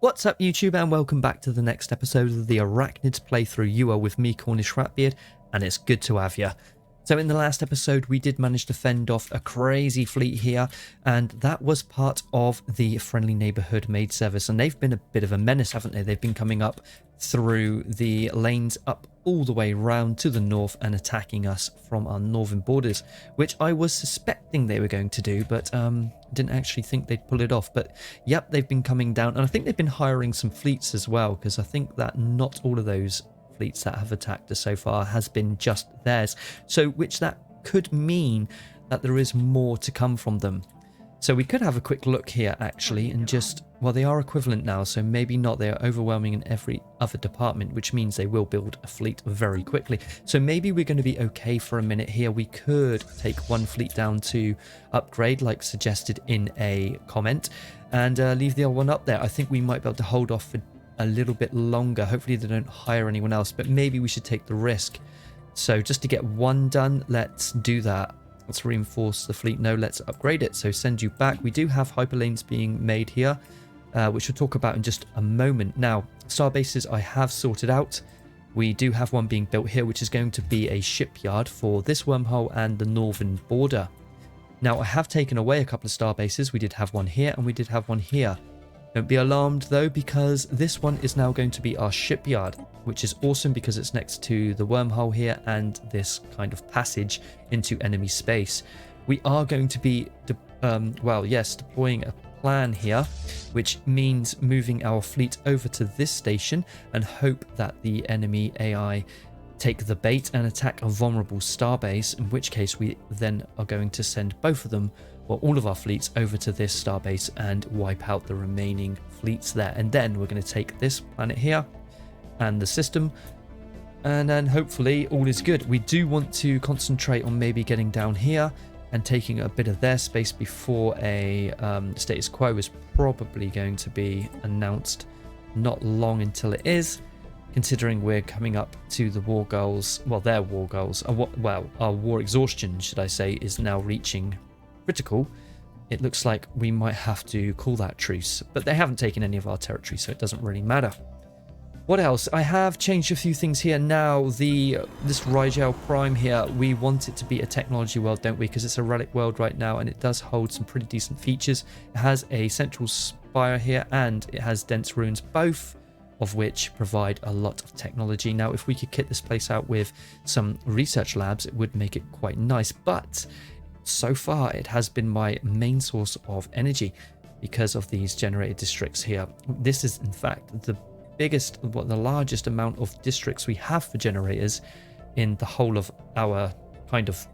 What's up YouTube, and welcome back to the next episode of the Arachnids playthrough. You are with me, Cornish Ratbeard, and it's good to have you. So in the last episode we did manage to fend off a crazy fleet here, and that was part of the Friendly Neighbourhood Maid Service, and they've been a bit of a menace, haven't they? They've been coming up through the lanes up all the way round to the north and attacking us from our northern borders, which I was suspecting they were going to do, but didn't actually think they'd pull it off. But yep, they've been coming down, and I think they've been hiring some fleets as well, because I think that not all of those fleets that have attacked us so far has been just theirs, so which that could mean that there is more to come from them. So we could have a quick look here actually, and just, well, they are equivalent now, so maybe not. They are overwhelming in every other department, which means they will build a fleet very quickly. So maybe we're going to be okay for a minute here. We could take one fleet down to upgrade, like suggested in a comment, and leave the other one up there. I think we might be able to hold off for a little bit longer. Hopefully they don't hire anyone else, but maybe we should take the risk. So just to get one done, let's do that. Let's reinforce the fleet. No, let's upgrade it. So send you back. We do have hyperlanes being made here, which we'll talk about in just a moment. Now, star bases I have sorted out. We do have one being built here, which is going to be a shipyard for this wormhole and the northern border. Now, I have taken away a couple of star bases. We did have one here and we did have one here. Don't be alarmed though, because this one is now going to be our shipyard, which is awesome because it's next to the wormhole here and this kind of passage into enemy space. We are going to be, deploying a plan here, which means moving our fleet over to this station and hope that the enemy AI take the bait and attack a vulnerable starbase, in which case we then are going to send both of them, or all of our fleets, over to this starbase and wipe out the remaining fleets there. And then we're going to take this planet here and the system, and then hopefully all is good. We do want to concentrate on maybe getting down here and taking a bit of their space before a status quo is probably going to be announced. Not long until it is, considering we're coming up to the war goals. Well, their war goals, our war exhaustion, should I say, is now reaching critical. It looks like we might have to call that truce, but they haven't taken any of our territory, so it doesn't really matter. What else? I have changed a few things here. Now, this Rigel Prime here, we want it to be a technology world, don't we? Because it's a relic world right now, and it does hold some pretty decent features. It has a central spire here, and it has dense ruins, both of which provide a lot of technology. Now, if we could kit this place out with some research labs, it would make it quite nice, but so far it has been my main source of energy because of these generated districts here. This is in fact the largest amount of districts we have for generators in the whole of our kind of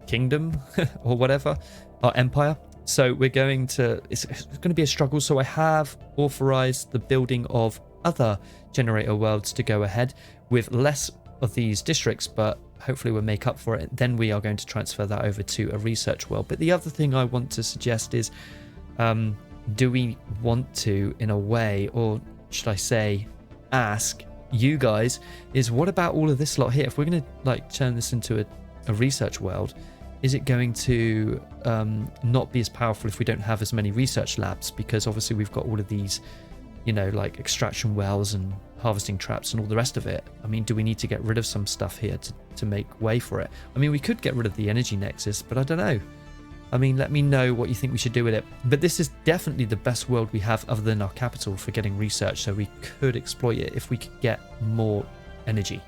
kingdom or whatever, our empire. So we're going to, it's going to be a struggle. So I have authorized the building of other generator worlds to go ahead with less of these districts, but hopefully we'll make up for it. Then we are going to transfer that over to a research world. But the other thing I want to suggest is, do we want to, in a way, or should I say ask you guys, is what about all of this lot here? If we're going to like turn this into a research world, is it going to not be as powerful if we don't have as many research labs? Because obviously we've got all of these, you know, like extraction wells and harvesting traps and all the rest of it. I mean, do we need to get rid of some stuff here to make way for it? I mean, we could get rid of the energy nexus, but I don't know. I mean, let me know what you think we should do with it. But this is definitely the best world we have other than our capital for getting research, so we could exploit it if we could get more energy,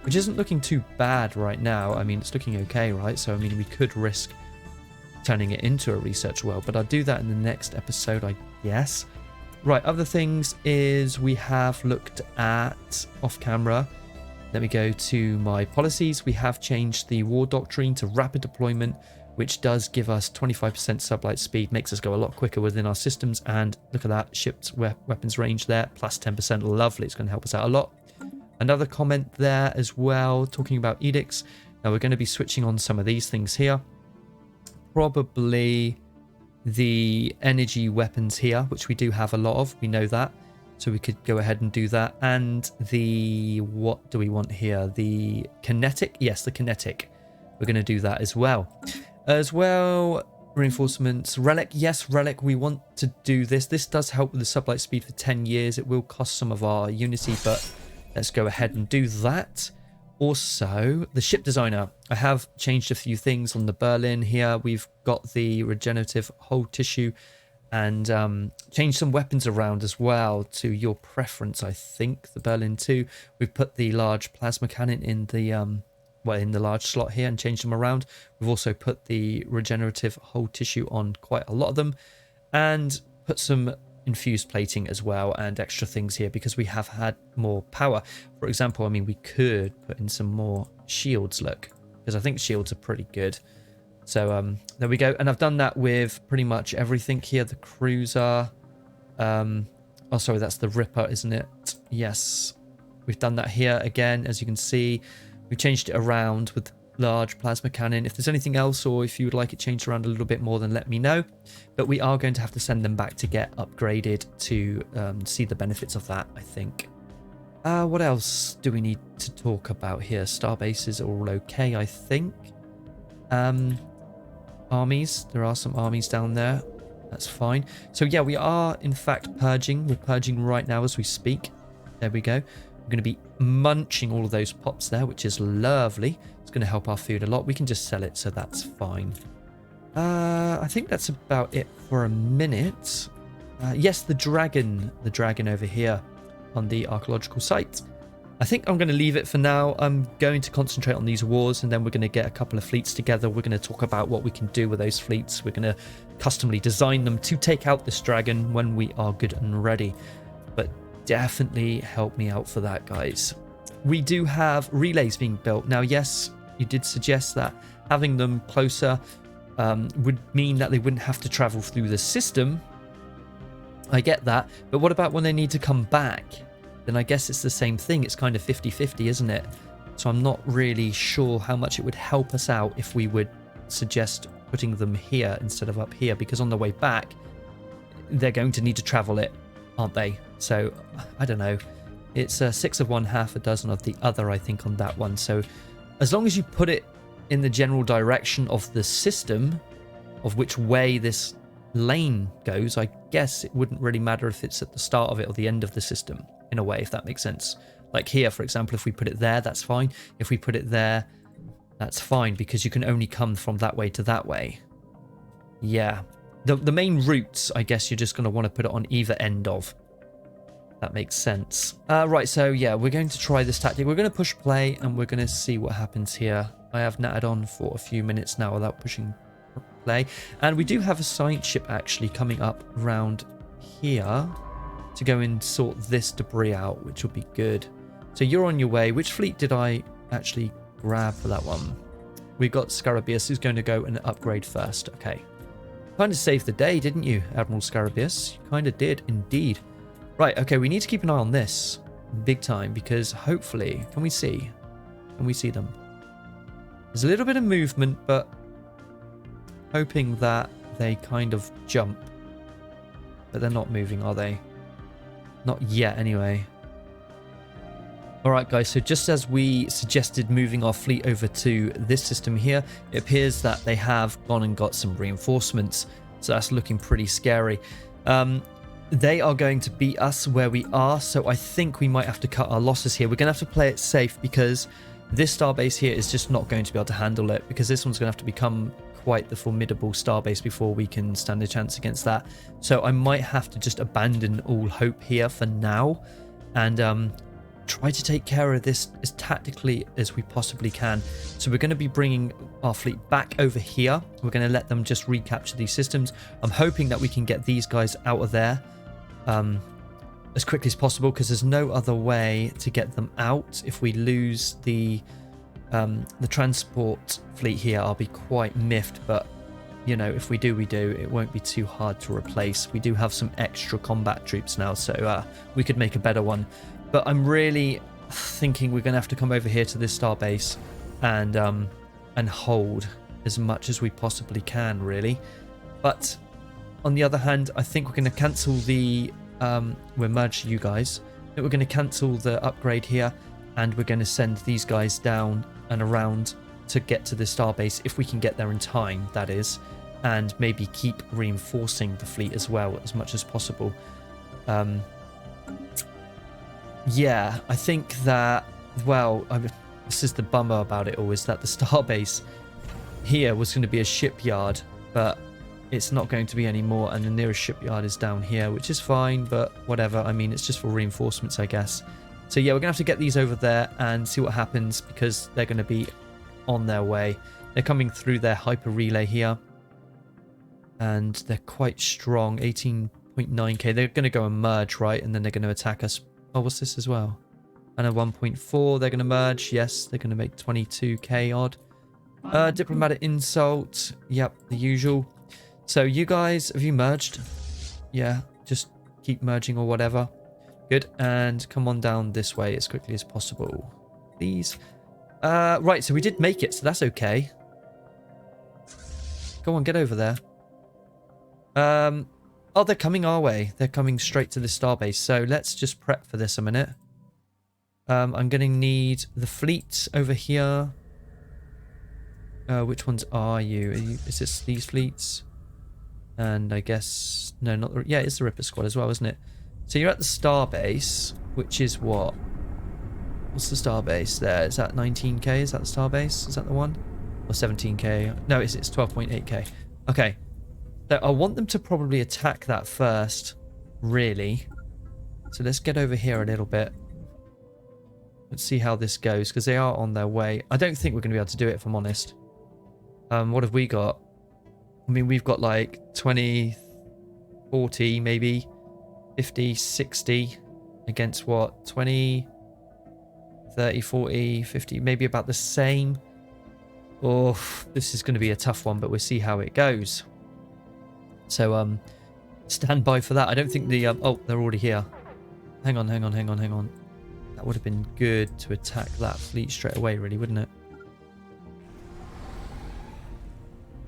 which isn't looking too bad right now. I mean, it's looking okay, right? So I mean, we could risk turning it into a research world, but I'll do that in the next episode, I guess. Right, other things is we have looked at off camera. Let me go to my policies. We have changed the war doctrine to rapid deployment, which does give us 25% sublight speed, makes us go a lot quicker within our systems. And look at that, shipped weapons range there, plus 10%. Lovely, it's going to help us out a lot. Another comment there as well, talking about edicts. Now we're going to be switching on some of these things here. Probably the energy weapons here, which we do have a lot of, we know that, so we could go ahead and do that. And the, what do we want here, the kinetic? Yes, the kinetic, we're going to do that as well. Reinforcements. Relic. Yes, Relic. We want to do this. This does help with the sublight speed for 10 years. It will cost some of our Unity, but let's go ahead and do that. Also, the ship designer. I have changed a few things on the Berlin here. We've got the regenerative hull tissue and changed some weapons around as well to your preference, I think. The Berlin 2. We've put the large plasma cannon in the in the large slot here and changed them around. We've also put the regenerative hull tissue on quite a lot of them and put some infused plating as well and extra things here because we have had more power. For example, I mean, we could put in some more shields, look, because I think shields are pretty good. So there we go. And I've done that with pretty much everything here. The cruiser. Oh, sorry, that's the Ripper, isn't it? Yes. We've done that here again, as you can see. We've changed it around with large plasma cannon. If there's anything else or if you would like it changed around a little bit more, then let me know. But we are going to have to send them back to get upgraded to see the benefits of that, I think. What else do we need to talk about here? Starbase is all okay, I think. Armies. There are some armies down there. That's fine. So yeah, we are in fact purging. We're purging right now as we speak. There we go. We're going to be munching all of those pops there, which is lovely. It's going to help our food a lot. We can just sell it, so that's fine. I think that's about it for a minute. Yes, the dragon over here on the archaeological site. I think I'm going to leave it for now. I'm going to concentrate on these wars, and then we're going to get a couple of fleets together. We're going to talk about what we can do with those fleets. We're going to customly design them to take out this dragon when we are good and ready. But definitely help me out for that, guys. We do have relays being built. Now, yes, you did suggest that having them closer would mean that they wouldn't have to travel through the system. I get that. But what about when they need to come back? Then I guess it's the same thing. It's kind of 50-50, isn't it? So I'm not really sure how much it would help us out if we would suggest putting them here instead of up here, because on the way back, they're going to need to travel it, aren't they? So I don't know. It's 6 of one, half a dozen of the other, I think, on that one. So as long as you put it in the general direction of the system, of which way this lane goes, I guess it wouldn't really matter if it's at the start of it or the end of the system, in a way, if that makes sense. Like here, for example, if we put it there, that's fine. If we put it there, that's fine, because you can only come from that way to that way. Yeah. The main routes, I guess you're just going to want to put it on either end of. That makes sense. Right, so yeah, we're going to try this tactic. We're going to push play, and we're going to see what happens here. I have natted on for a few minutes now without pushing play. And we do have a science ship actually coming up around here to go and sort this debris out, which will be good. So you're on your way. Which fleet did I actually grab for that one? We got Scarabeus, who's going to go and upgrade first. Okay. Kind of saved the day, didn't you, Admiral Scarabeus? You kind of did, indeed. Right, okay, we need to keep an eye on this big time, because hopefully... Can we see? Can we see them? There's a little bit of movement, but hoping that they kind of jump. But they're not moving, are they? Not yet, anyway. Alright, guys, so just as we suggested moving our fleet over to this system here, it appears that they have gone and got some reinforcements. So that's looking pretty scary. They are going to beat us where we are, so I think we might have to cut our losses here. We're going to have to play it safe, because this starbase here is just not going to be able to handle it, because this one's going to have to become quite the formidable starbase before we can stand a chance against that. So I might have to just abandon all hope here for now and try to take care of this as tactically as we possibly can. So we're going to be bringing our fleet back over here. We're going to let them just recapture these systems. I'm hoping that we can get these guys out of there as quickly as possible, because there's no other way to get them out. If we lose the transport fleet here, I'll be quite miffed, but you know, if we do, we do. It won't be too hard to replace. We do have some extra combat troops now, so we could make a better one. But I'm really thinking we're going to have to come over here to this starbase and hold as much as we possibly can, really. But on the other hand, I think we're going to cancel the we're merged you guys. I think we're going to cancel the upgrade here, and we're going to send these guys down and around to get to the starbase, if we can get there in time, that is. and maybe keep reinforcing the fleet as well as much as possible. Yeah, I think that, well, this is the bummer about it all, is that the starbase here was going to be a shipyard, but it's not going to be anymore, and the nearest shipyard is down here, which is fine, but whatever. I mean, it's just for reinforcements, I guess. So yeah, we're gonna have to get these over there and see what happens, because they're going to be on their way. They're coming through their hyper relay here, and they're quite strong. 18.9k. They're going to go and merge, right? And then they're going to attack us. Oh, what's this as well? And a 1.4. They're going to merge. Yes, they're going to make 22k odd. Diplomatic insult. Yep, the usual. So you guys, have you merged? Yeah, just keep merging or whatever. Good. And come on down this way as quickly as possible, please. Right, so we did make it, so that's okay. Go on, get over there. Oh, they're coming our way. They're coming straight to the starbase. So let's just prep for this a minute. I'm going to need the fleets over here. Which ones are you? Is this these fleets? And I guess... No, not the... Yeah, it's the Ripper Squad as well, isn't it? So you're at the starbase, which is what? What's the starbase there? Is that 19k? Is that the starbase? Is that the one? Or 17k? No, it's 12.8k. Okay. So I want them to probably attack that first, really. So let's get over here a little bit. Let's see how this goes, because they are on their way. I don't think we're going to be able to do it, if I'm honest. What have we got? I mean, we've got like 20, 40, maybe 50, 60 against what? 20, 30, 40, 50, maybe about the same. Oh, this is going to be a tough one, but we'll see how it goes. So, stand by for that. I don't think the... oh, they're already here. Hang on. That would have been good to attack that fleet straight away, really, wouldn't it?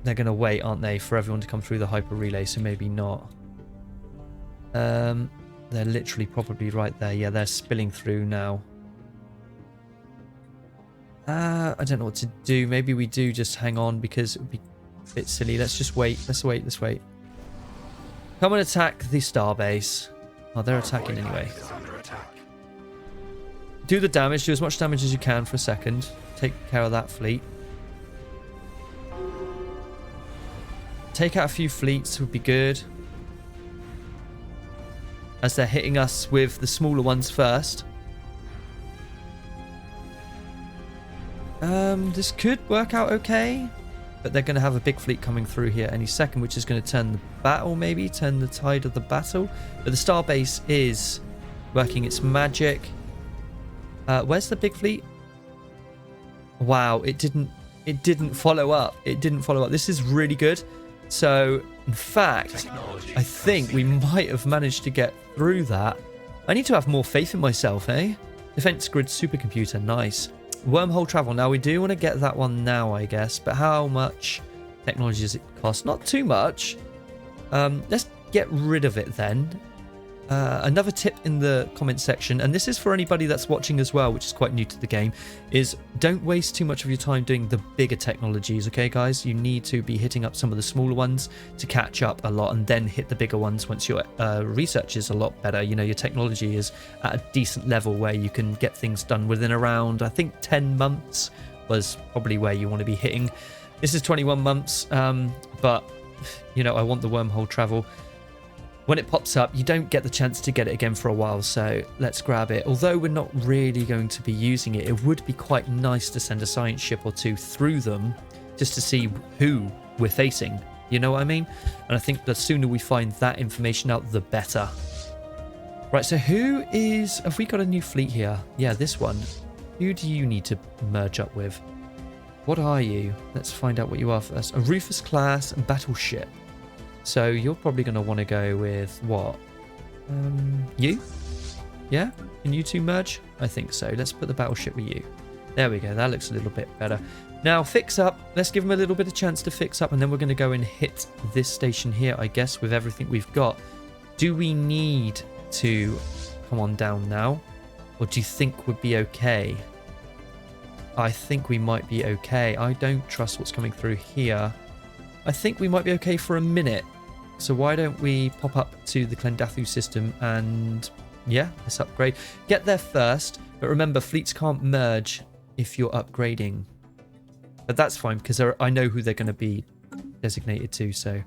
They're going to wait, aren't they, for everyone to come through the hyper relay, so maybe not. They're literally probably right there. Yeah, they're spilling through now. I don't know what to do. Maybe we do just hang on, because it would be a bit silly. Let's just wait. Let's wait. Come and attack the starbase. Oh, they're attacking anyway. Do the damage. Do as much damage as you can for a second. Take care of that fleet. Take out a few fleets would be good, as they're hitting us with the smaller ones first. This could work out okay, but they're going to have a big fleet coming through here any second, which is going to turn the battle, maybe turn the tide of the battle. But the starbase is working its magic. Where's the big fleet? Wow, it didn't follow up. This is really good. So, in fact, I think we might have managed to get through that. I need to have more faith in myself, eh? Defense grid supercomputer, nice. Wormhole travel. Now, we do want to get that one now, I guess. But how much technology does it cost? Not too much. Let's get rid of it then. Another tip in the comment section, and this is for anybody that's watching as well, which is quite new to the game, is don't waste too much of your time doing the bigger technologies, okay guys? You need to be hitting up some of the smaller ones to catch up a lot, and then hit the bigger ones once your research is a lot better. You know, your technology is at a decent level where you can get things done within around, I think 10 months was probably where you want to be hitting. This is 21 months, but you know, I want the wormhole travel. When it pops up, you don't get the chance to get it again for a while, so let's grab it. Although we're not really going to be using it, it would be quite nice to send a science ship or two through them just to see who we're facing. You know what I mean? And I think the sooner we find that information out, the better. Right, so who is... Have we got a new fleet here? Yeah, this one. Who do you need to merge up with? What are you? Let's find out what you are first. A Rufus class battleship. So you're probably going to want to go with what? You? Yeah? Can you two merge? I think so. Let's put the battleship with you. There we go. That looks a little bit better. Now, fix up. Let's give them a little bit of chance to fix up, and then we're going to go and hit this station here, I guess, with everything we've got. Do we need to come on down now? Or do you think we'd be okay? I think we might be okay. I don't trust what's coming through here. I think we might be okay for a minute. So why don't we pop up to the Klendathu system and, yeah, let's upgrade. Get there first, but remember, fleets can't merge if you're upgrading. But that's fine, because I know who they're going to be designated to, so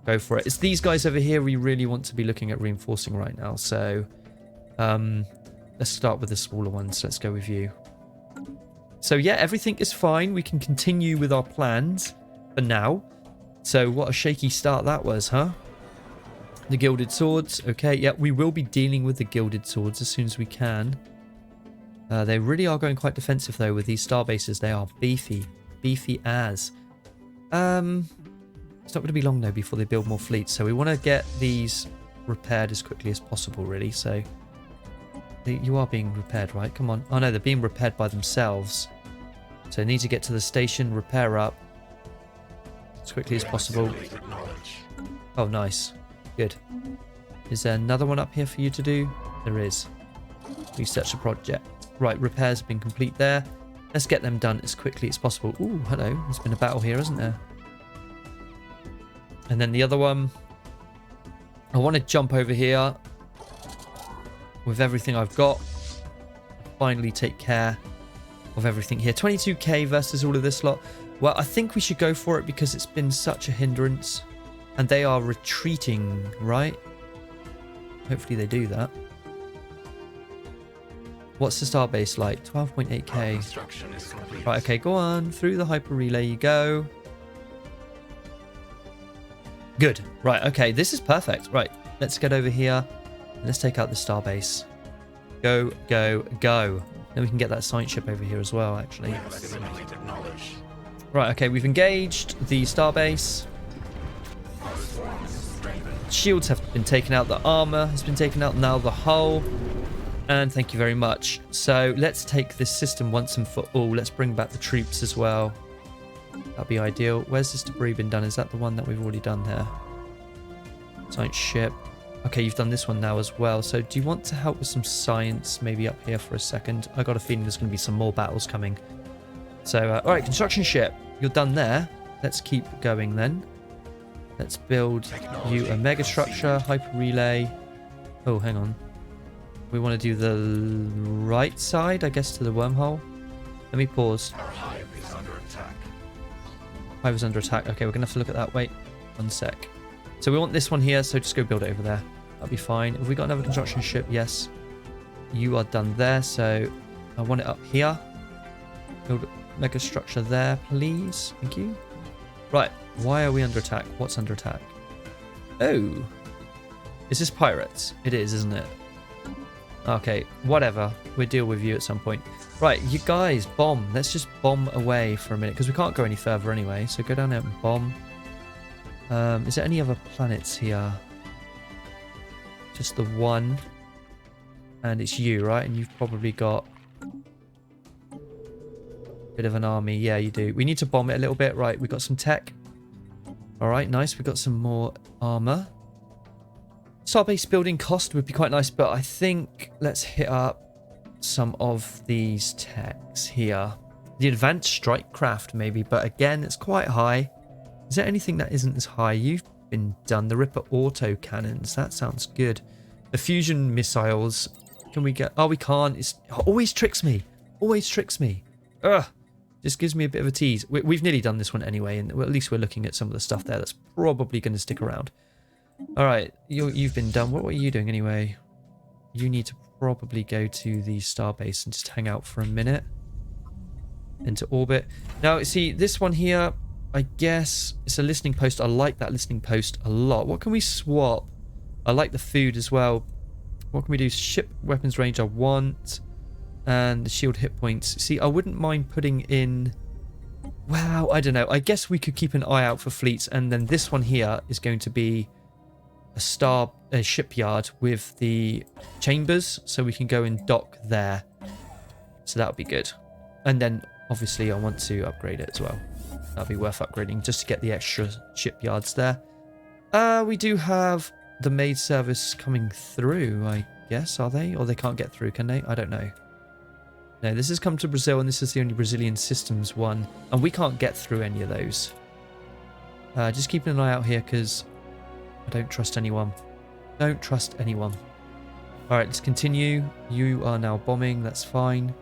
go for it. It's these guys over here we really want to be looking at reinforcing right now. So let's start with the smaller ones. Let's go with you. So yeah, everything is fine. We can continue with our plans for now. So what a shaky start that was, huh? The Gilded Swords. Okay, yeah, we will be dealing with the Gilded Swords as soon as we can. They really are going quite defensive, though, with these star bases. They are beefy. Beefy as. It's not going to be long, though, before they build more fleets. So we want to get these repaired as quickly as possible, really. So you are being repaired, right? Come on. Oh, no, they're being repaired by themselves. So they need to get to the station, repair up as quickly as possible. Oh, nice. Good. Is there another one up here for you to do? There is. Research the project. Right, repairs have been complete there. Let's get them done as quickly as possible. Ooh, hello. There's been a battle here, hasn't there? And then the other one. I want to jump over here with everything I've got. Finally take care of everything here. 22k versus all of this lot. Well, I think we should go for it because it's been such a hindrance. And they are retreating, right? Hopefully they do that. What's the starbase like? 12.8k. Right, okay, go on. Through the hyper relay you go. Good. Right, okay, this is perfect. Right, let's get over here. And let's take out the starbase. Go, go, go. Then we can get that science ship over here as well, actually. Right, okay, we've engaged the starbase. Shields have been taken out. The armor has been taken out. Now the hull. And thank you very much. So let's take this system once and for all. Let's bring back the troops as well. That'd be ideal. Where's this debris been done? Is that the one that we've already done there? Science ship. Okay, you've done this one now as well. So do you want to help with some science maybe up here for a second? I got a feeling there's going to be some more battles coming. So, all right, construction ship. You're done there. Let's keep going then. Let's build you a megastructure, hyper relay. Oh, hang on. We want to do the right side, I guess, to the wormhole. Let me pause. Our hive is under attack. Hive is under attack. Okay, we're going to have to look at that. Wait, one sec. So we want this one here, so just go build it over there. That'll be fine. Have we got another construction ship? Yes. You are done there, so I want it up here. Build a megastructure there, please. Thank you. Right. Why are we under attack? What's under attack? Oh. Is this pirates? It is, isn't it? Okay, whatever. We'll deal with you at some point. Right, you guys, bomb. Let's just bomb away for a minute, because we can't go any further anyway. So go down there and bomb. Is there any other planets here? Just the one. And it's you, right? And you've probably got a bit of an army. Yeah, you do. We need to bomb it a little bit. Right, we've got some tech. All right, nice. We've got some more armor. Starbase building cost would be quite nice, but I think let's hit up some of these techs here. The advanced strike craft maybe, but again, it's quite high. Is there anything that isn't as high? You've been done. The Ripper auto cannons. That sounds good. The fusion missiles. Can we get... Oh, we can't. It always tricks me. Always tricks me. Ugh. Just gives me a bit of a tease. We've nearly done this one anyway, and at least we're looking at some of the stuff there that's probably going to stick around. All right, you've been done. What are you doing anyway? You need to probably go to the starbase and just hang out for a minute into orbit. Now, see, this one here, I guess it's a listening post. I like that listening post a lot. What can we swap? I like the food as well. What can we do? Ship weapons range I want. And the shield hit points. See, I wouldn't mind putting in... Wow, I don't know. I guess we could keep an eye out for fleets. And then this one here is going to be a shipyard with the chambers. So we can go and dock there. So that would be good. And then, obviously, I want to upgrade it as well. That'll be worth upgrading just to get the extra shipyards there. We do have the maid service coming through, I guess. Are they? Or they can't get through, can they? I don't know. No, this has come to Brazil, and this is the only Brazilian systems one. And we can't get through any of those. Just keeping an eye out here because I don't trust anyone. Don't trust anyone. Alright, let's continue. You are now bombing. That's fine.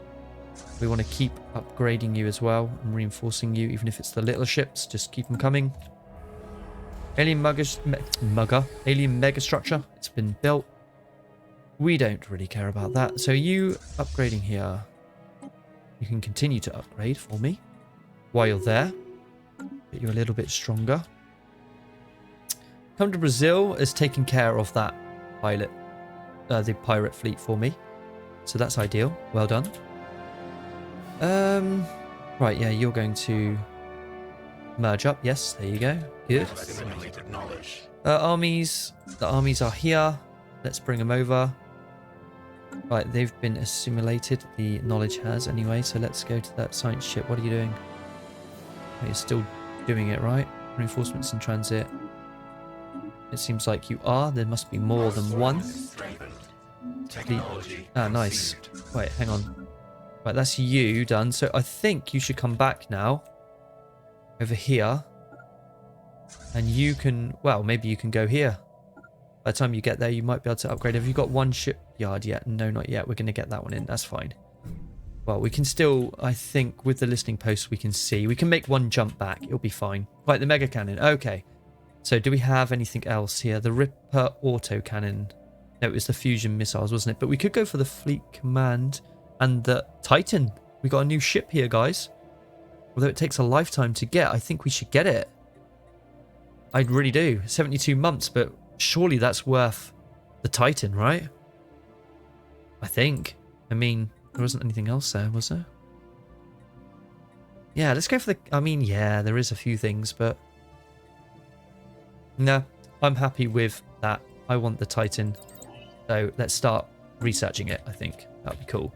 We want to keep upgrading you as well and reinforcing you, even if it's the little ships. Just keep them coming. Alien alien megastructure. It's been built. We don't really care about that. So you upgrading here. You can continue to upgrade for me while you're there. Get you a little bit stronger. Come to Brazil is taking care of that pilot, the pirate fleet for me. So that's ideal. Well done. Right, yeah, you're going to merge up. Yes, there you go. Good. Armies. The armies are here. Let's bring them over. Right, they've been assimilated. The knowledge has anyway. So let's go to that science ship. What are you doing? Oh, you're still doing it, right? Reinforcements in transit. It seems like you are. There must be more than one. Ah, nice. Wait, hang on. Right, that's you done. So I think you should come back now. Over here. And you can... Well, maybe you can go here. By the time you get there, you might be able to upgrade. Have you got one shipyard yet? No, not yet. We're going to get that one in. That's fine. Well, we can still... I think with the listening posts we can see. We can make one jump back. It'll be fine. Right, the mega cannon. Okay. So do we have anything else here? The Ripper auto cannon. No, it was the fusion missiles, wasn't it? But we could go for the fleet command and the Titan. We got a new ship here, guys. Although it takes a lifetime to get, I think we should get it. I really do. 72 months, but surely that's worth the Titan, right? I think. I mean, there wasn't anything else there, was there? Yeah, let's go for the... I mean, yeah, there is a few things, but... No, I'm happy with that. I want the Titan. So let's start researching it, I think. That'd be cool.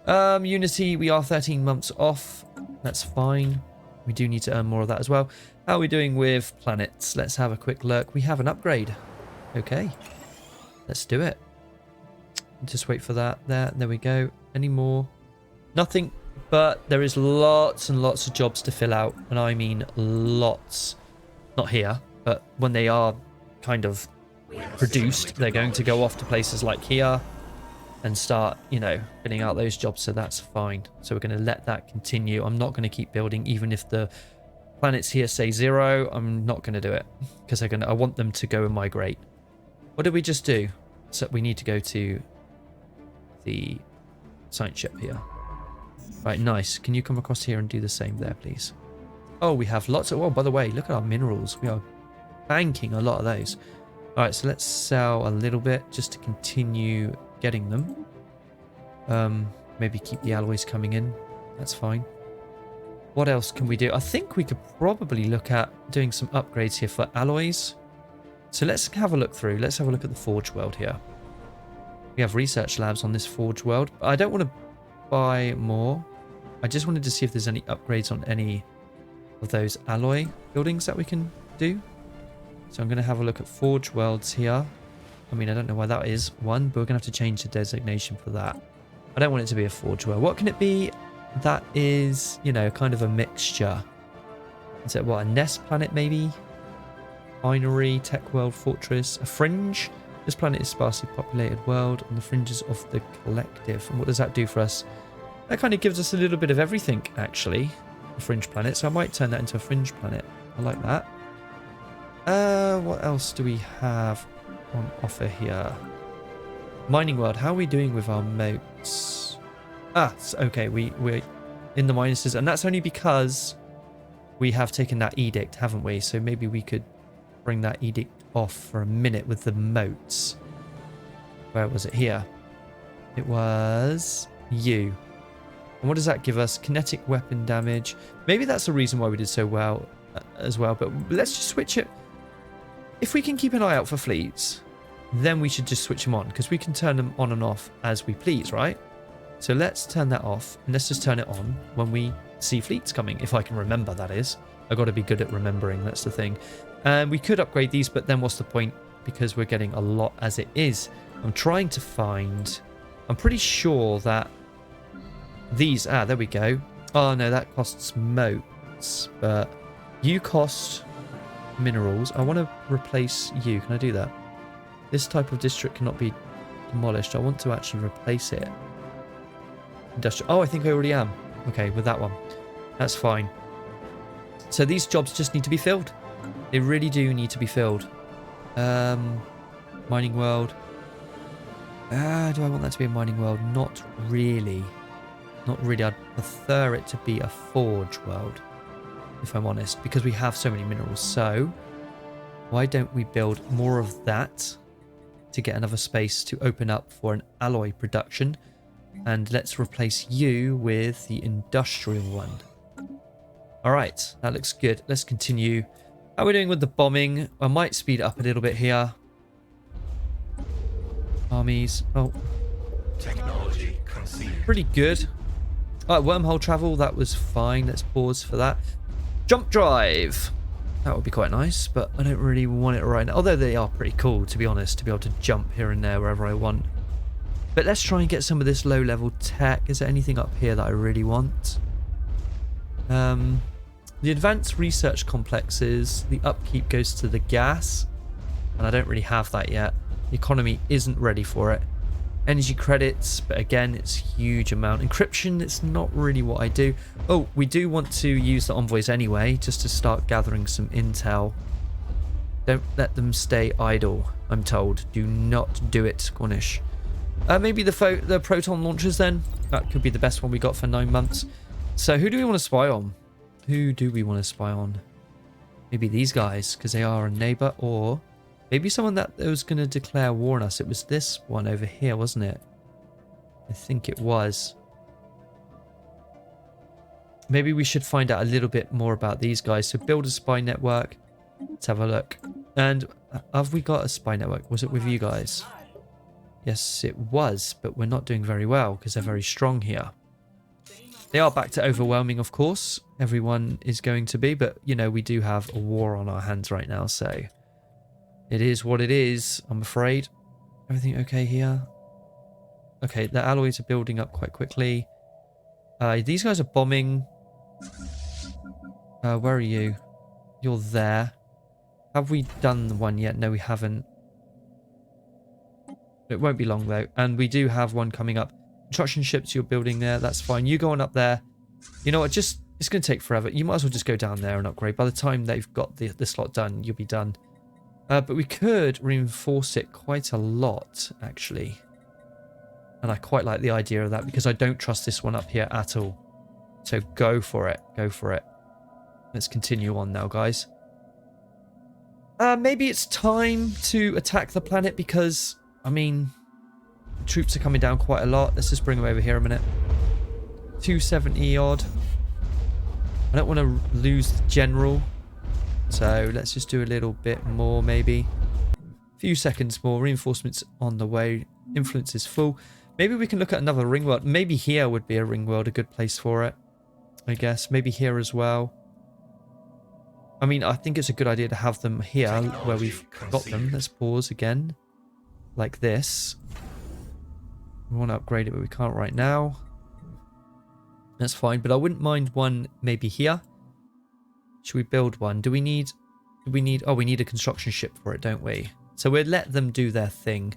Unity, we are 13 months off. That's fine. We do need to earn more of that as well. How are we doing with planets? Let's have a quick look. We have an upgrade. Okay. Let's do it. Just wait for that. There we go. Any more? Nothing. But there is lots and lots of jobs to fill out. And I mean lots. Not here. But when they are kind of produced, they're going to go off to places like here and start, you know, filling out those jobs. So that's fine. So we're going to let that continue. I'm not going to keep building, even if the planets here say 0. I'm not going to do it because I want them to go and migrate. What did we just do? So we need to go to the science ship here. Right, nice. Can you come across here and do the same there, please? Oh, we have lots of... Oh, by the way, look at our minerals. We are banking a lot of those. All right, so let's sell a little bit just to continue getting them. Maybe keep the alloys coming in. That's fine. What else can we do? I think we could probably look at doing some upgrades here for alloys. So let's have a look through. Let's have a look at the Forge World here. We have research labs on this Forge World. I don't want to buy more. I just wanted to see if there's any upgrades on any of those alloy buildings that we can do. So I'm going to have a look at Forge Worlds here. I mean, I don't know why that is one, but we're going to have to change the designation for that. I don't want it to be a Forge World. What can it be that is, you know, kind of a mixture? Is it what, a nest planet maybe? Binary, tech world, fortress, a fringe? This planet is a sparsely populated world on the fringes of the collective. And what does that do for us? That kind of gives us a little bit of everything, actually. A fringe planet. So I might turn that into a fringe planet. I like that. What else do we have on offer here? Mining world. How are we doing with our moats? Ah, okay. We're in the minuses. And that's only because we have taken that edict, haven't we? So maybe we could bring that edict off for a minute with the moats. Where was it? Here. It was you. And what does that give us? Kinetic weapon damage. Maybe that's the reason why we did so well as well. But let's just switch it. If we can keep an eye out for fleets, then we should just switch them on. Because we can turn them on and off as we please, right? So let's turn that off. And let's just turn it on when we see fleets coming. If I can remember, that is. I've got to be good at remembering. That's the thing. And we could upgrade these, but then what's the point? Because we're getting a lot as it is. I'm trying to find... I'm pretty sure that these... Ah, there we go. Oh, no, that costs moats. But you cost minerals. I want to replace you. Can I do that? This type of district cannot be demolished. I want to actually replace it. Industrial. Oh, I think I already am. Okay, with that one. That's fine. So these jobs just need to be filled. They really do need to be filled. Mining world. Do I want that to be a mining world? Not really. Not really. I'd prefer it to be a forge world, if I'm honest, because we have so many minerals. So why don't we build more of that to get another space to open up for an alloy production? And let's replace you with the industrial one. All right, that looks good. Let's continue. How are we doing with the bombing? I might speed it up a little bit here. Armies. Oh, Technology conceived. pretty good. All right, wormhole travel. That was fine. Let's pause for that. Jump drive. That would be quite nice, but I don't really want it right now. Although they are pretty cool, to be honest, to be able to jump here and there wherever I want. But let's try and get some of this low-level tech. Is there anything up here that I really want? The advanced research complexes, the upkeep goes to the gas, and I don't really have that yet. The economy isn't ready for it. Energy credits, but again, it's a huge amount. Encryption, it's not really what I do. Oh, we do want to use the envoys anyway, just to start gathering some intel. Don't let them stay idle, I'm told. Do not do it, Cornish. Maybe the proton launchers then. That could be the best one we got for 9 months. So who do we want to spy on? Who do we want to spy on? Maybe these guys, because they are a neighbor, or maybe someone that was going to declare war on us. It was this one over here, wasn't it? I think it was. Maybe we should find out a little bit more about these guys. So build a spy network. Let's have a look. And have we got a spy network? Was it with you guys? Yes, it was, but we're not doing very well because they're very strong here. They are back to overwhelming, of course. Everyone is going to be, but, you know, we do have a war on our hands right now, so it is what it is, I'm afraid. Everything okay here? Okay, the alloys are building up quite quickly. These guys are bombing. Where are you? You're there. Have we done one yet? No, we haven't. It won't be long though, and we do have one coming up. Construction ships you're building there, that's fine. You go on up there. You know what, it's going to take forever. You might as well just go down there and upgrade. By the time they've got the slot done, you'll be done. But we could reinforce it quite a lot, actually. And I quite like the idea of that because I don't trust this one up here at all. So go for it, go for it. Let's continue on now, guys. Maybe it's time to attack the planet because, I mean, troops are coming down quite a lot. Let's just bring them over here a minute. 270 odd. I don't want to lose the general. So let's just do a little bit more maybe. A few seconds more. Reinforcements on the way. Influence is full. Maybe we can look at another ring world. Maybe here would be a ring world, a good place for it. I guess. Maybe here as well. I mean, I think it's a good idea to have them here where we've got them. Let's pause again. Like this. We want to upgrade it, but we can't right now. That's fine, but I wouldn't mind one maybe here. Should we build one? Do we need... Oh, we need a construction ship for it, don't we? So we'll let them do their thing.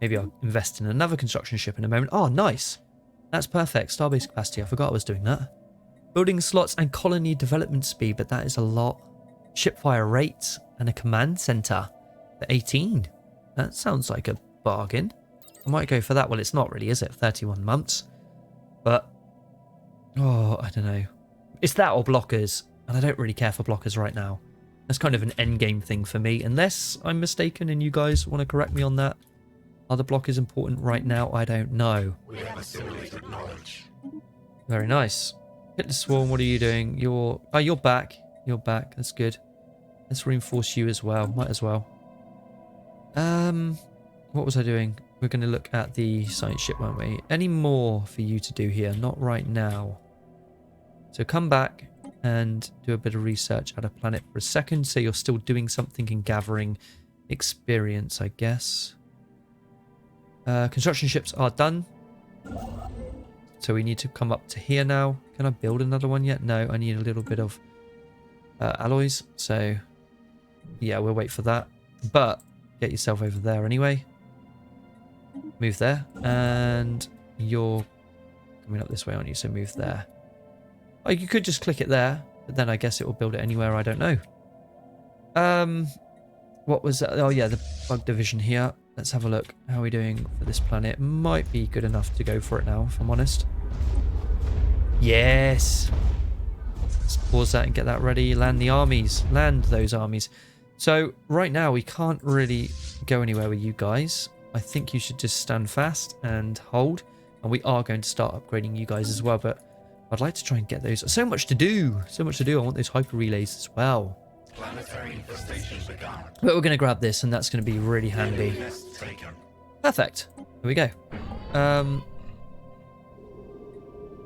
Maybe I'll invest in another construction ship in a moment. Oh, nice. That's perfect. Starbase capacity. I forgot I was doing that. Building slots and colony development speed, but that is a lot. Shipfire rate and a command center for 18. That sounds like a bargain. I might go for that. Well, it's not really, is it? 31 months. But, oh, I don't know. It's that or blockers. And I don't really care for blockers right now. That's kind of an endgame thing for me. Unless I'm mistaken and you guys want to correct me on that. Are the blockers important right now? I don't know. We have assimilated knowledge. Very nice. Hit the swarm. What are you doing? You're back. You're back. That's good. Let's reinforce you as well. Might as well. What was I doing? We're going to look at the science ship, won't we? Any more for you to do here? Not right now. So come back and do a bit of research at a planet for a second. So you're still doing something and gathering experience, I guess. Construction ships are done. So we need to come up to here now. Can I build another one yet? No, I need a little bit of alloys. So Yeah, we'll wait for that. But get yourself over there anyway. Move there. And you're coming up this way, aren't you? So move there. Oh, you could just click it there. But then I guess it will build it anywhere. I don't know. What was that? Oh, yeah, the bug division here. Let's have a look. How are we doing for this planet? Might be good enough to go for it now, if I'm honest. Yes. Let's pause that and get that ready. Land the armies. Land those armies. So right now we can't really go anywhere with you guys. I think you should just stand fast and hold. And we are going to start upgrading you guys as well. But I'd like to try and get those. So much to do. So much to do. I want those hyper relays as well. Planetary infestation begun. But we're going to grab this and that's going to be really handy. Nest taken. Perfect. Here we go.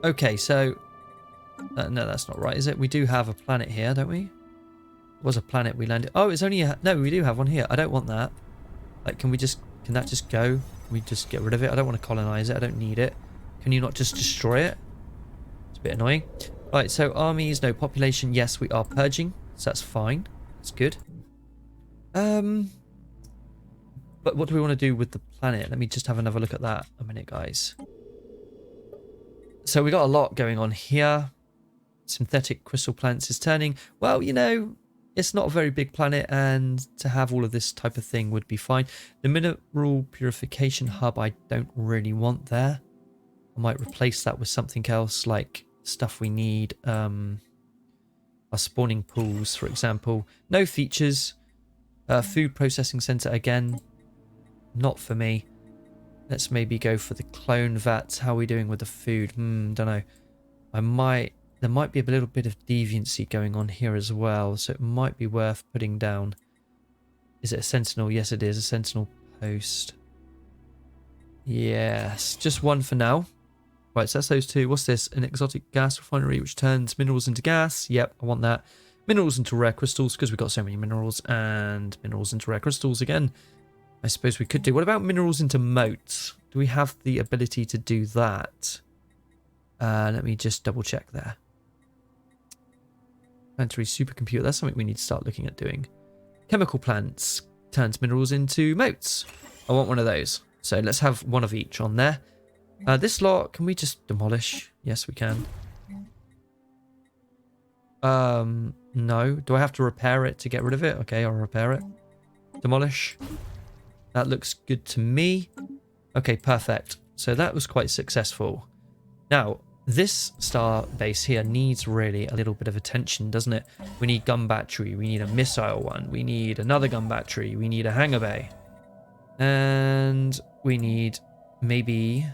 Okay, so... no, that's not right, is it? We do have a planet here, don't we? It was a planet we landed... Oh, it's only a... No, we do have one here. I don't want that. Like, can we just... Can that just go? Can we just get rid of it? I don't want to colonize it. I don't need it. Can you not just destroy it? It's a bit annoying. Right, so armies, no population. Yes, we are purging. So that's fine. That's good. But what do we want to do with the planet? Let me just have another look at that a minute, guys. So we got a lot going on here. Synthetic crystal plants is turning. Well, you know, it's not a very big planet, and to have all of this type of thing would be fine. The mineral purification hub I don't really want there. I might replace that with something else, like stuff we need. Our spawning pools, for example. No features. Food processing center again. Not for me. Let's maybe go for the clone vats. How are we doing with the food? Don't know. There might be a little bit of deviancy going on here as well, so it might be worth putting down. Is it a sentinel? Yes, it is. A sentinel post. Yes, just one for now. Right, so that's those two. What's this? An exotic gas refinery which turns minerals into gas. Yep, I want that. Minerals into rare crystals, because we've got so many minerals, and minerals into rare crystals again. I suppose we could do. What about minerals into moats? Do we have the ability to do that? Let me just double check there. Planetary supercomputer. That's something we need to start looking at doing. Chemical plants turns minerals into moats. I want one of those. So let's have one of each on there. This lot, can we just demolish? Yes, we can. No. Do I have to repair it to get rid of it? Okay, I'll repair it. Demolish. That looks good to me. Okay, perfect. So that was quite successful. Now, this star base here needs really a little bit of attention, doesn't it? We need gun battery. We need a missile one. We need another gun battery. We need a hangar bay. And we need maybe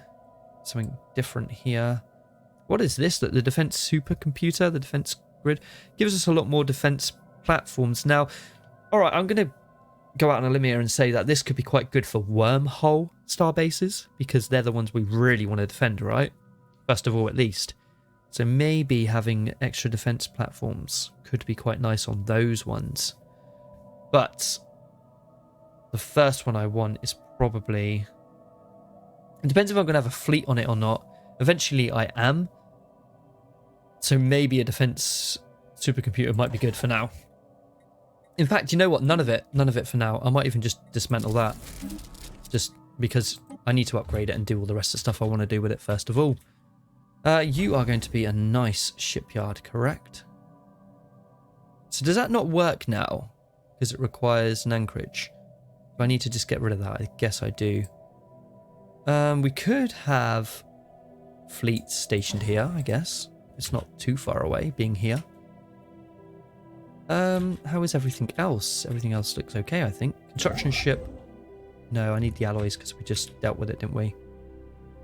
something different here. What is this? The defense supercomputer, the defense grid, gives us a lot more defense platforms. Now, all right, I'm going to go out on a limb here and say that this could be quite good for wormhole star bases, because they're the ones we really want to defend, right? First of all, at least. So maybe having extra defense platforms could be quite nice on those ones. But the first one I want is probably... It depends if I'm going to have a fleet on it or not. Eventually I am. So maybe a defense supercomputer might be good for now. In fact, you know what? None of it for now. I might even just dismantle that. Just because I need to upgrade it and do all the rest of the stuff I want to do with it first of all. You are going to be a nice shipyard, correct? So does that not work now? Because it requires an anchorage. Do I need to just get rid of that? I guess I do. We could have fleets stationed here, I guess. It's not too far away, being here. How is everything else? Everything else looks okay, I think. Construction ship. No, I need the alloys because we just dealt with it, didn't we?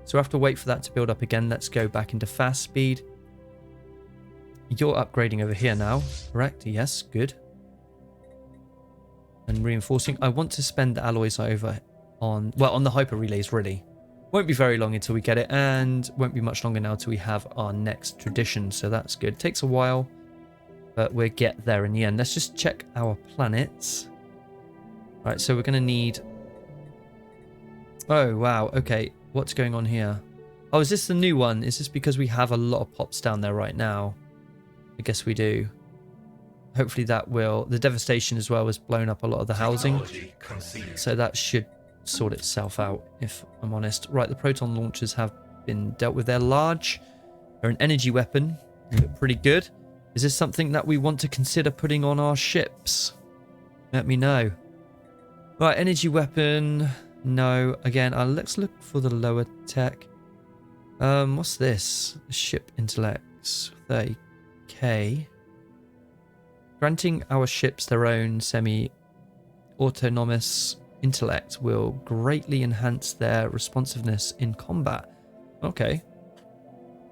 So we have to wait for that to build up again. Let's go back into fast speed. You're upgrading over here now, correct? Yes, good. And reinforcing. I want to spend the alloys over on, well, on the hyper relays, really. Won't be very long until we get it, and won't be much longer now till we have our next tradition, so that's good. Takes a while, but we'll get there in the end. Let's just check our planets. Right, so we're going to need... Oh, wow, okay. What's going on here? Oh, is this the new one? Is this because we have a lot of pops down there right now? I guess we do. hopefully that will... The devastation as well has blown up a lot of the housing. Technology conceived. So that should sort itself out, if I'm honest. Right, the proton launchers have been dealt with. They're large. They're an energy weapon. They look pretty good. Is this something that we want to consider putting on our ships? Let me know. Right, energy weapon. No. Again, let's look for the lower tech. What's this? Ship intellects. 30k. Granting our ships their own semi-autonomous intellect will greatly enhance their responsiveness in combat. Okay.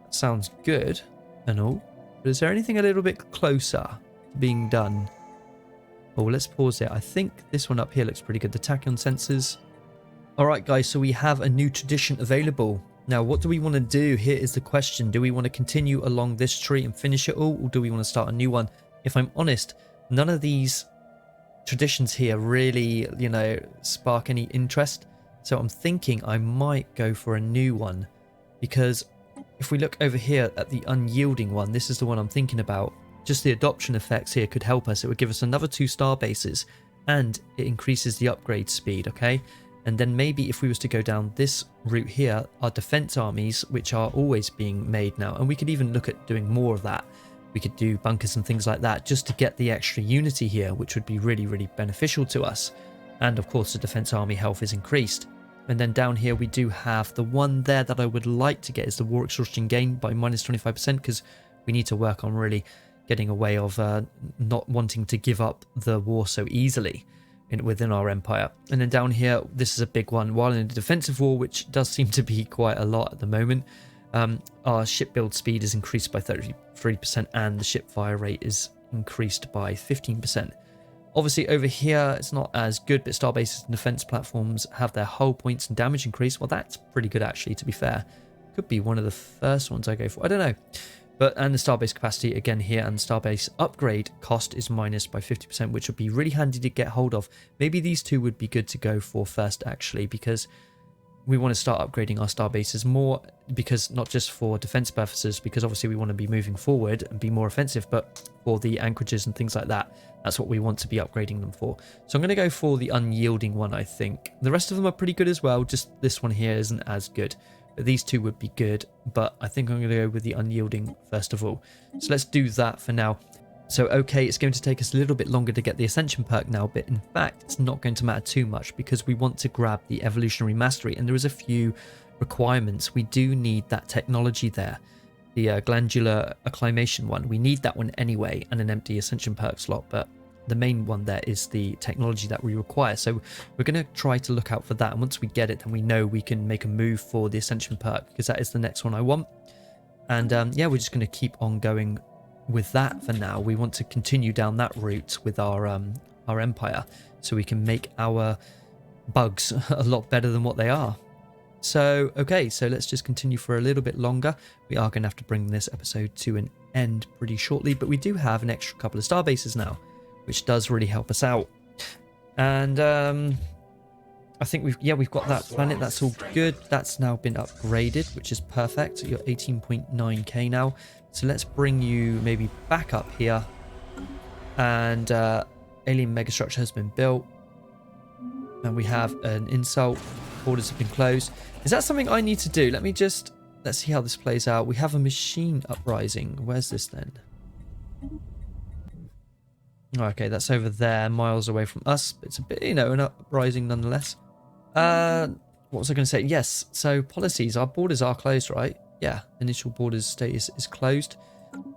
That sounds good and all. But is there anything a little bit closer being done? Oh, let's pause it. I think this one up here looks pretty good. The tachyon sensors. Alright guys, so we have a new tradition available. Now, what do we want to do? Here is the question. Do we want to continue along this tree and finish it all? Or do we want to start a new one? If I'm honest, none of these traditions here really, you know, spark any interest. So I'm thinking I might go for a new one. Because if we look over here at the unyielding one, this is the one I'm thinking about. Just the adoption effects here could help us. It would give us another 2 star bases. And it increases the upgrade speed, okay? And then maybe if we was to go down this route here, our defense armies, which are always being made now, and we could even look at doing more of that. We could do bunkers and things like that just to get the extra unity here, which would be really, really beneficial to us. And of course, the defense army health is increased. And then down here, we do have the one there that I would like to get is the war exhaustion gain by minus 25%, because we need to work on really getting a way of not wanting to give up the war so easily within our empire. And then down here, this is a big one. While in a defensive war, which does seem to be quite a lot at the moment, our ship build speed is increased by 33% and the ship fire rate is increased by 15%. Obviously over here it's not as good, but star bases and defense platforms have their hull points and damage increase. Well, that's pretty good actually, to be fair. Could be one of the first ones I go for, I don't know. But and the starbase capacity again here, and starbase upgrade cost is minus by 50%, which would be really handy to get hold of. Maybe these two would be good to go for first actually, because we want to start upgrading our star bases more, because not just for defense purposes, because obviously we want to be moving forward and be more offensive, but for the anchorages and things like that, that's what we want to be upgrading them for. So I'm going to go for the unyielding one, I think. The rest of them are pretty good as well, just this one here isn't as good. But these two would be good, but I think I'm going to go with the unyielding first of all. So let's do that for now. So okay, it's going to take us a little bit longer to get the Ascension perk now, but in fact, it's not going to matter too much because we want to grab the Evolutionary Mastery, and there is a few requirements. We do need that technology there, the Glandular Acclimation one. We need that one anyway, and an empty Ascension perk slot, but the main one there is the technology that we require. So we're going to try to look out for that, and once we get it, then we know we can make a move for the Ascension perk, because that is the next one I want. And yeah, we're just going to keep on going with that for now. We want to continue down that route with our empire, so we can make our bugs a lot better than what they are. So okay, so let's just continue for a little bit longer. We are going to have to bring this episode to an end pretty shortly, but we do have an extra couple of star bases now, which does really help us out. And I think we've got that planet. That's all good. That's now been upgraded, which is perfect. So you're 18.9k now. So let's bring you maybe back up here. And alien megastructure has been built. And we have an insult. Borders have been closed. Is that something I need to do? Let's see how this plays out. We have a machine uprising. Where's this then? Okay, that's over there, miles away from us. It's a bit, an uprising nonetheless. What was I going to say? Yes, so policies. Our borders are closed, right? Yeah, initial borders status is closed.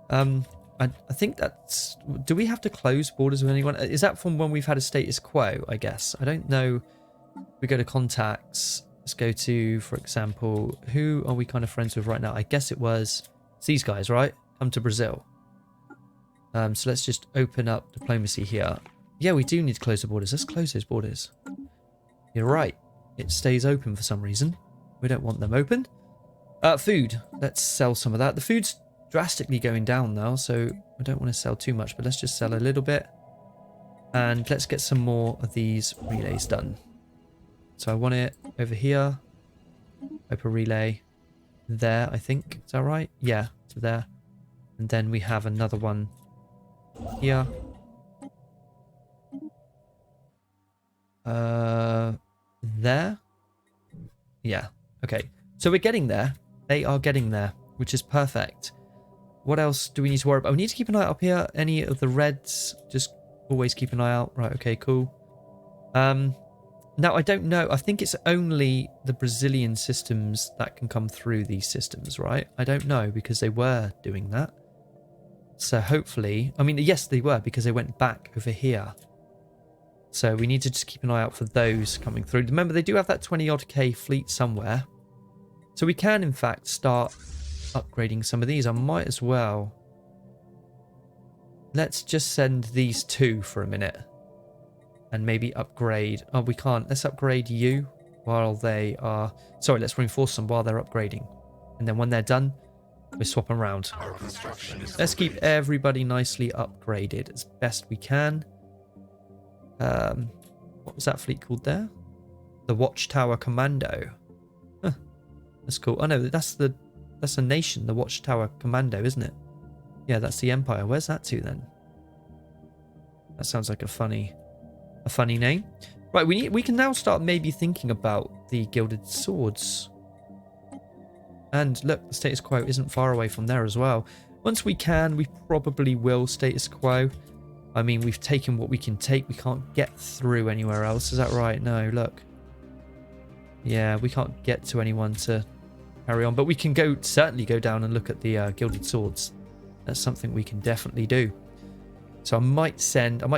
I think that's... Do we have to close borders with anyone? Is that from when we've had a status quo, I guess? I don't know. We go to contacts. Let's go to, for example, who are we kind of friends with right now? I guess it's these guys, right? Come to Brazil. So let's just open up diplomacy here. Yeah, we do need to close the borders. Let's close those borders. You're right. It stays open for some reason. We don't want them open. Food. Let's sell some of that. The food's drastically going down now, so I don't want to sell too much, but let's just sell a little bit. And let's get some more of these relays done. So I want it over here. Open relay. There, I think. Is that right? Yeah, to there. And then we have another one here. There? Yeah. Okay. So we're getting there. They are getting there, which is perfect. What else do we need to worry about? We need to keep an eye out up here. Any of the reds, just always keep an eye out. Right, okay, cool. Now, I don't know. I think it's only the Brazilian systems that can come through these systems, right? I don't know, because they were doing that. So hopefully... I mean, yes, they were, because they went back over here. So we need to just keep an eye out for those coming through. Remember, they do have that 20-odd K fleet somewhere. So we can, in fact, start upgrading some of these. I might as well. Let's just send these two for a minute. And maybe upgrade. Oh, we can't. Let's upgrade you while they are... Sorry, let's reinforce them while they're upgrading. And then when they're done, we swap them around. Let's keep everybody nicely upgraded as best we can. What was that fleet called there? The Watchtower Commando. Huh. That's cool. Oh no, that's a nation, the Watchtower Commando, isn't it? Yeah, that's the Empire. Where's that to then? That sounds like a funny name. Right, we can now start maybe thinking about the Gilded Swords. And look, the status quo isn't far away from there as well. Once we can, we probably will status quo. I mean, we've taken what we can take. We can't get through anywhere else. Is that right? No, look. Yeah, we can't get to anyone to carry on. But we can certainly go down and look at the Gilded Swords. That's something we can definitely do. So I might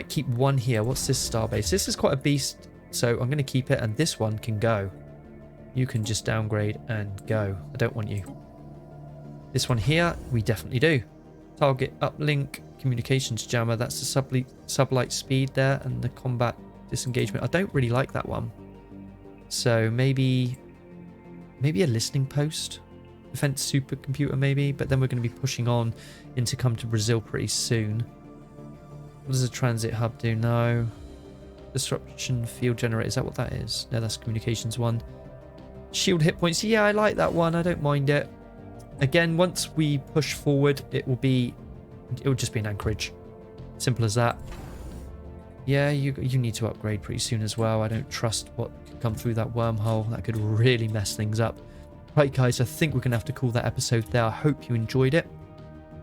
keep one here. What's this starbase? This is quite a beast, so I'm going to keep it, and this one can go. You can just downgrade and go. I don't want you. This one here, we definitely do. Target uplink, communications jammer. That's the sublight speed there, and the combat disengagement. I don't really like that one. So maybe a listening post. Defense supercomputer maybe, but then we're going to be pushing on into come to Brazil pretty soon. What does a transit hub do? No. Disruption field generator. Is that what that is? No, that's communications one. Shield hit points. Yeah, I like that one. I don't mind it. Again, once we push forward, it will just be an anchorage. Simple as that. Yeah, you need to upgrade pretty soon as well. I don't trust what could come through that wormhole. That could really mess things up. Right, guys, I think we're going to have to call that episode there. I hope you enjoyed it.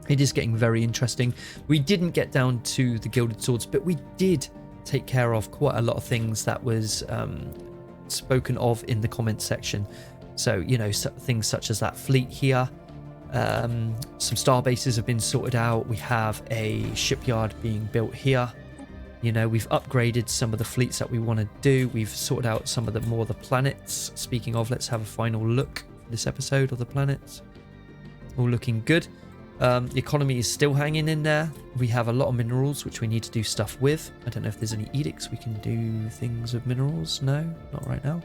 It is getting very interesting. We didn't get down to the Gilded Swords, but we did take care of quite a lot of things that was spoken of in the comments section. So, you know, things such as that fleet here. Some star bases have been sorted out. We have a shipyard being built here. You know, we've upgraded some of the fleets that we want to do. We've sorted out some of the more the planets. Speaking of, let's have a final look at this episode of the planets. All looking good. The economy is still hanging in there. We have a lot of minerals which we need to do stuff with. I don't know if there's any edicts we can do things with minerals. No, not right now.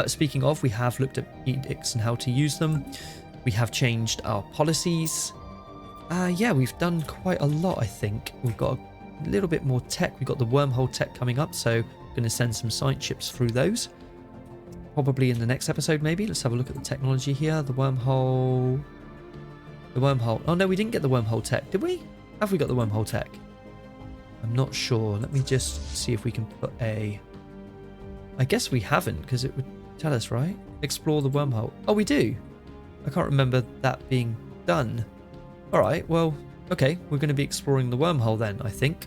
Speaking of, we have looked at edicts and how to use them. We have changed our policies. Yeah, we've done quite a lot, I think. We've got a little bit more tech. We've got the wormhole tech coming up, so I'm going to send some science ships through those. Probably in the next episode, maybe. Let's have a look at the technology here. The wormhole. The wormhole. Oh, no, we didn't get the wormhole tech, did we? Have we got the wormhole tech? I'm not sure. Let me just see if we can put a... I guess we haven't, because it would tell us, right? Explore the wormhole. Oh, we do. I can't remember that being done. All right, well, okay. We're going to be exploring the wormhole then, I think.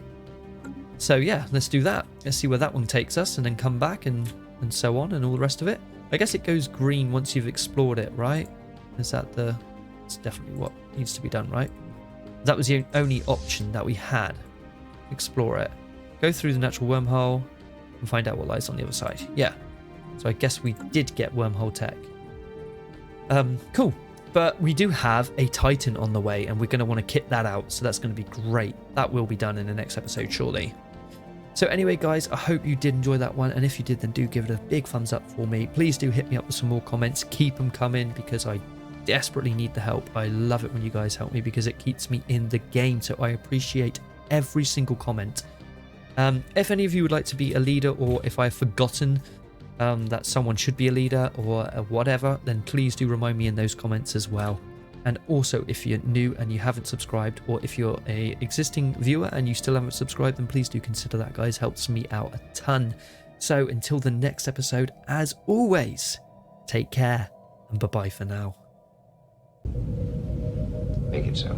So, yeah, let's do that. Let's see where that one takes us and then come back and so on and all the rest of it. I guess it goes green once you've explored it, right? Is that the... It's definitely what needs to be done, right? That was the only option that we had. Explore it. Go through the natural wormhole and find out what lies on the other side. Yeah. So I guess we did get wormhole tech. Cool. But we do have a Titan on the way, and we're going to want to kit that out. So that's going to be great. That will be done in the next episode, surely. So anyway, guys, I hope you did enjoy that one. And if you did, then do give it a big thumbs up for me. Please do hit me up with some more comments. Keep them coming because I desperately need the help. I love it when you guys help me because it keeps me in the game. So I appreciate every single comment. If any of you would like to be a leader, or if I've forgotten that someone should be a leader or whatever, then please do remind me in those comments as well. And also, if you're new and you haven't subscribed, or if you're a existing viewer and you still haven't subscribed, then please do consider that, guys. Helps me out a ton. So until the next episode, as always, take care and bye-bye for now. Make it so.